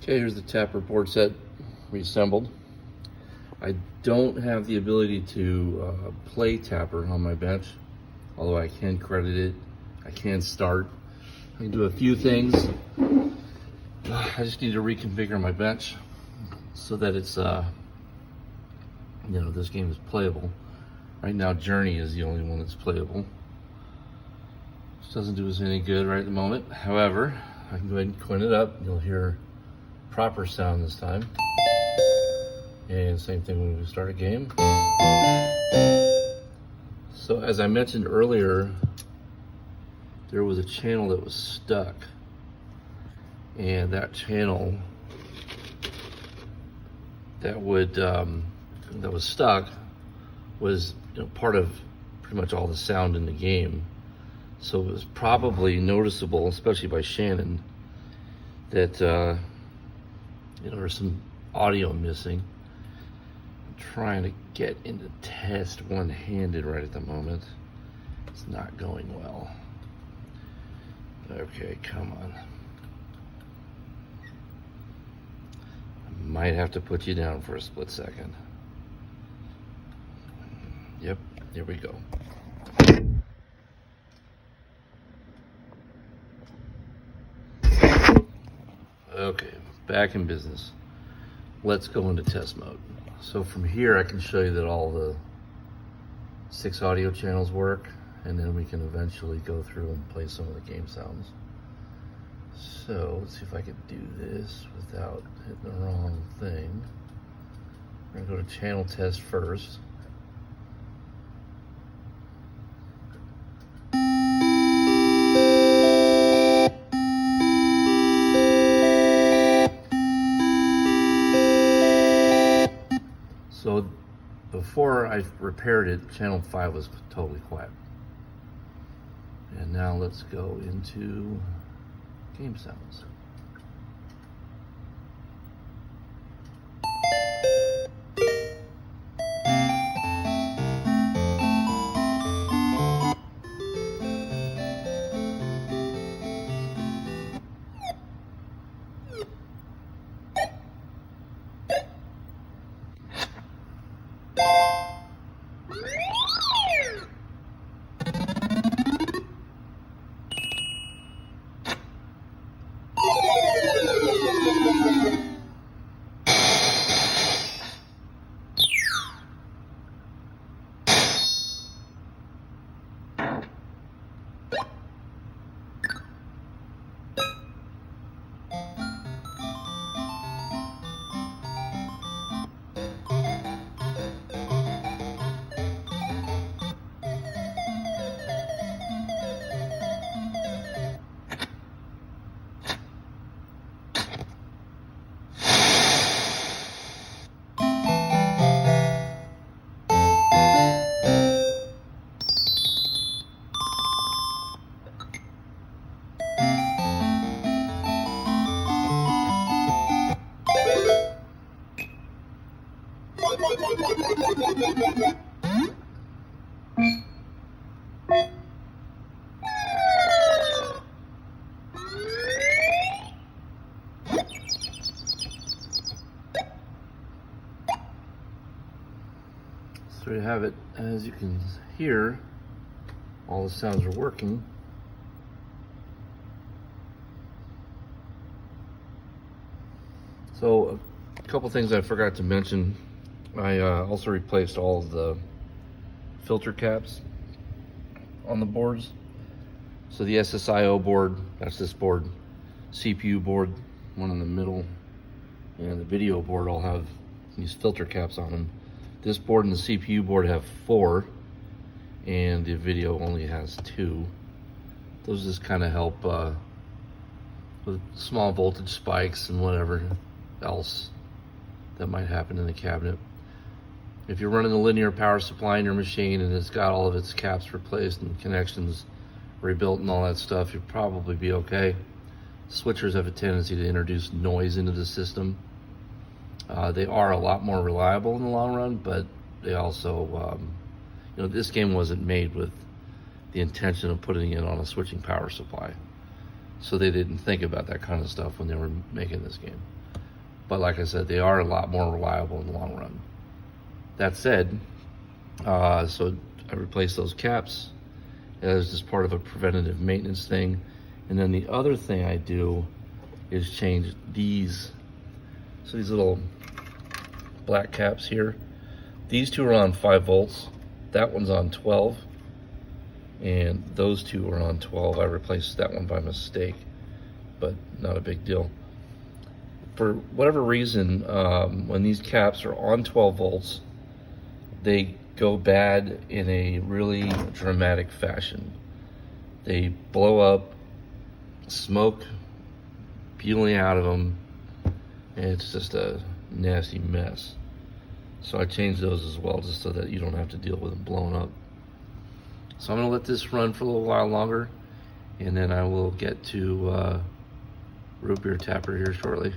Okay, here's the tapper board set reassembled. I don't have the ability to play tapper on my bench, although I can credit it. I can start. I can do a few things. I just need to reconfigure my bench so that it's, this game is playable. Right now, Journey is the only one that's playable. Which doesn't do us any good right at the moment. However, I can go ahead and coin it up. You'll hear proper sound this time. And same thing when we start a game. So as I mentioned earlier, there was a channel that was stuck. And that channel that was stuck was part of pretty much all the sound in the game. So it was probably noticeable, especially by Shannon, that there's some audio missing. I'm trying to get into test one-handed right at the moment. It's not going well. Okay, come on. I might have to put you down for a split second. Yep, here we go. Okay, back in business. Let's go into test mode. So from here I can show you that all the 6 audio channels work, and then we can eventually go through and play some of the game sounds. So let's see if I can do this without hitting the wrong thing. We're gonna go to channel test first. So before I repaired it, channel 5 was totally quiet. And now let's go into game sounds. So there you have it. As you can hear, all the sounds are working. So a couple things I forgot to mention. I also replaced all of the filter caps on the boards. So the SSIO board, that's this board, CPU board, one in the middle, and the video board all have these filter caps on them. This board and the CPU board have 4, and the video only has 2. Those just kind of help with small voltage spikes and whatever else that might happen in the cabinet. If you're running a linear power supply in your machine and it's got all of its caps replaced and connections rebuilt and all that stuff, you'll probably be okay. Switchers have a tendency to introduce noise into the system. They are a lot more reliable in the long run, but they also, this game wasn't made with the intention of putting it on a switching power supply. So they didn't think about that kind of stuff when they were making this game. but like I said, they are a lot more reliable in the long run. That said, so I replaced those caps as just part of a preventative maintenance thing. And then the other thing I do is change these. So these little black caps here, these two are on 5 volts. That one's on 12. And those two are on 12. I replaced that one by mistake, but not a big deal. For whatever reason, when these caps are on 12 volts, they go bad in a really dramatic fashion. They blow up, smoke peeling out of them, and it's just a nasty mess. So I changed those as well, just so that you don't have to deal with them blowing up. So I'm gonna let this run for a little while longer, and then I will get to root beer tapper here shortly.